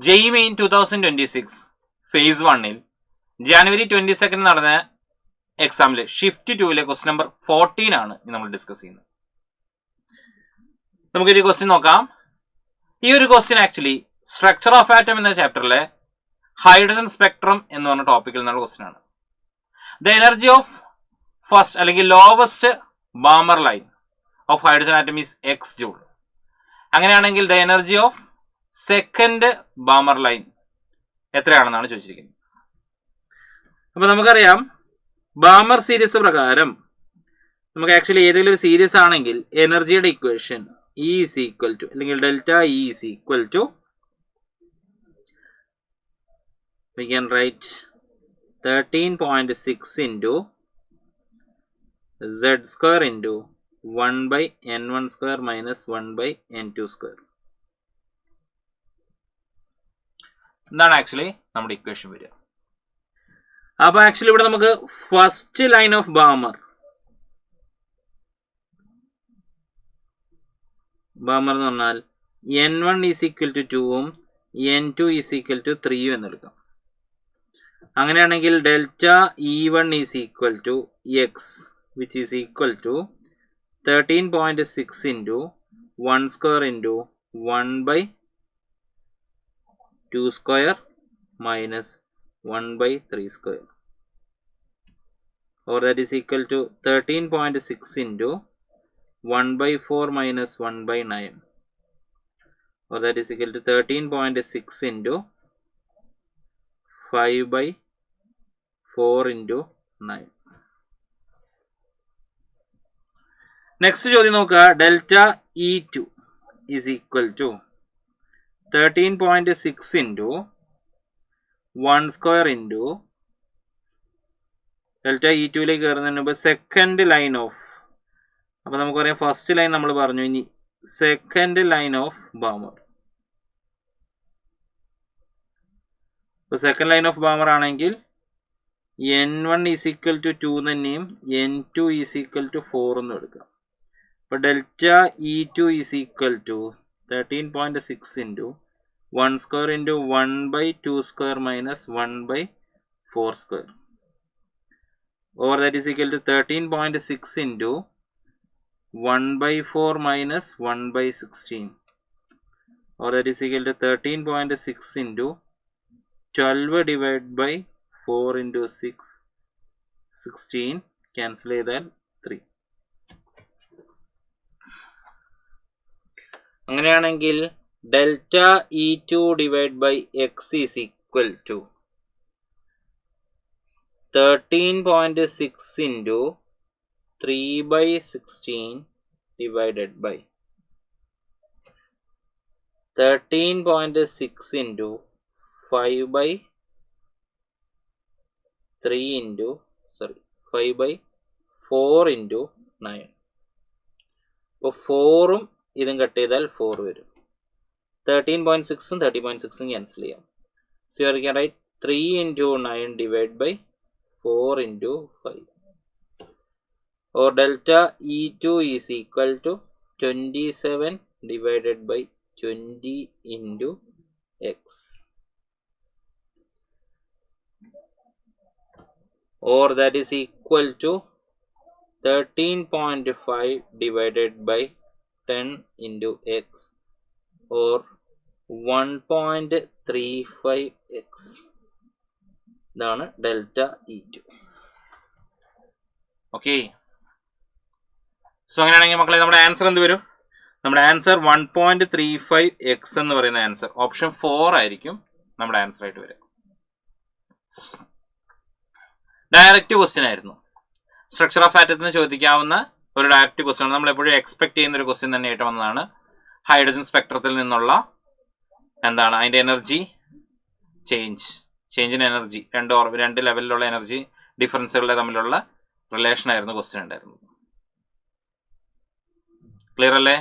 JEE Main 2026 face 1-ൽ ജനുവരി 22 നടന്ന എക്സാമിൽ shift 2-ലെ question number 14 ആണ് നമ്മൾ ഡിസ്കസ് ചെയ്യുന്നത്. നമുക്കൊരു ക്വസ്റ്റ്യൻ നോക്കാം. ഈ ഒരു question actually structure of atom എന്ന ചാപ്റ്ററിലെ ഹൈഡ്രജൻ സ്പെക്ട്രം എന്ന് പറഞ്ഞ ടോപ്പിക്കിൽ നിന്നുള്ള ക്വസ്റ്റ്യൻ ആണ്. ദ എനർജി ഓഫ് ഫസ്റ്റ് അല്ലെങ്കിൽ lowest Balmer line of hydrogen atom is X joule. അങ്ങനെയാണെങ്കിൽ the energy of second Balmer line എത്രയാണെന്നാണ് ചോദിച്ചിരിക്കുന്നത്. അപ്പൊ നമുക്കറിയാം ബാമർ സീരീസ് പ്രകാരം നമുക്ക് ആക്ച്വലി ഏതെങ്കിലും ഒരു സീരീസ് ആണെങ്കിൽ എനർജിയുടെ equation E is equal to അല്ലെങ്കിൽ delta E is equal to we can write 13.6 into z square into 1 by n1 square minus 1 by n2 square. ഇതാണ് ആക്ച്വലി നമ്മുടെ ഇക്വേഷൻ വരിക. അപ്പൊ ആക്ച്വലി ഇവിടെ നമുക്ക് ഫസ്റ്റ് ലൈൻ ഓഫ് ബാമർ എന്ന് പറഞ്ഞാൽ n1 is equal to 2ഉം n2 ഈസ് ഈക്വൽ ടു 3ഉം എന്നെടുക്കാം. അങ്ങനെയാണെങ്കിൽ delta E1 is equal to X which is equal to 13.6 into 1 square into 1 by 2 square minus 1 by 3 square, or that is equal to 13.6 into 1 by 4 minus 1 by 9, or that is equal to 13.6 into 5 by 4 into 9. Next ചോദ്യം നോക്കുക. Delta E2 is equal to 13.6 into 1 square into delta E2ലേക്ക് കയറുന്നതിന് മുമ്പ് second line of, അപ്പം നമുക്ക് പറയാം first line നമ്മൾ പറഞ്ഞു, ഇനി സെക്കൻഡ് ലൈൻ ഓഫ് ബാമർ. ഇപ്പോൾ സെക്കൻഡ് ലൈൻ ഓഫ് ബാമർ ആണെങ്കിൽ n1 ഈസ് ഈക്വൽ ടു 2 തന്നെയും n2 ഈസ് ഈക്വൽ ടു 4 എന്നും എടുക്കാം. അപ്പോൾ delta E2 is equal to 13.6 into 1 square into 1 by 2 square minus 1 by 4 square, or that is equal to 13.6 into 1 by 4 minus 1 by 16, or that is equal to 13.6 into 12 divided by 4 into 6, 16, cancel ചെയ്താൽ 3. അങ്ങനെയാണെങ്കിൽ delta E2 divided by x is equal to 13.6 into 3 by 16 divided by 13.6 into 5 by 3 into 5 by 4 into 9. അപ്പോൾ 4ഉം ഇതും cut ചെയ്താൽ 4 വരും. 13.6ഉം 30.6ഉം cancel ചെയ്യാം. So you can write 3 into 9 divided by 4 into 5, or delta E2 is equal to 27 divided by 20 into x, or that is equal to 13.5 divided by 10 into x, or 1.35x. ഇതാണ് delta E2. Okay, so അങ്ങനെയാണെങ്കിൽ മക്കളെ നമ്മുടെ answer എന്ത് വരും? നമ്മുടെ answer 1.35x എന്ന് പറയുന്ന answer option 4 ആയിരിക്കും നമ്മുടെ ആൻസർ ആയിട്ട് വരിക. ഡയറക്റ്റ് ക്വസ്റ്റ്യൻ ആയിരുന്നു. സ്ട്രക്ചർ ഓഫ് ആറ്റത്തിന് ചോദിക്കാവുന്ന ഒരു ഡയറക്റ്റ് ക്വസ്റ്റ്യൻ ആണ്. നമ്മൾ എപ്പോഴും എക്സ്പെക്ട് ചെയ്യുന്ന ഒരു ക്വസ്റ്റ്യൻ തന്നെ ആയിട്ട് വന്നതാണ്. ഹൈഡ്രജൻ സ്പെക്ട്രത്തിൽ നിന്നുള്ള എന്താണ് അതിൻ്റെ എനർജി ചേഞ്ചിൻ എനർജി, രണ്ട് ലെവലിലുള്ള എനർജി ഡിഫറൻസുകളുടെ തമ്മിലുള്ള റിലേഷൻ ആയിരുന്നു ക്വസ്റ്റ്യൻ ഉണ്ടായിരുന്നത്. ക്ലിയർ അല്ലേ?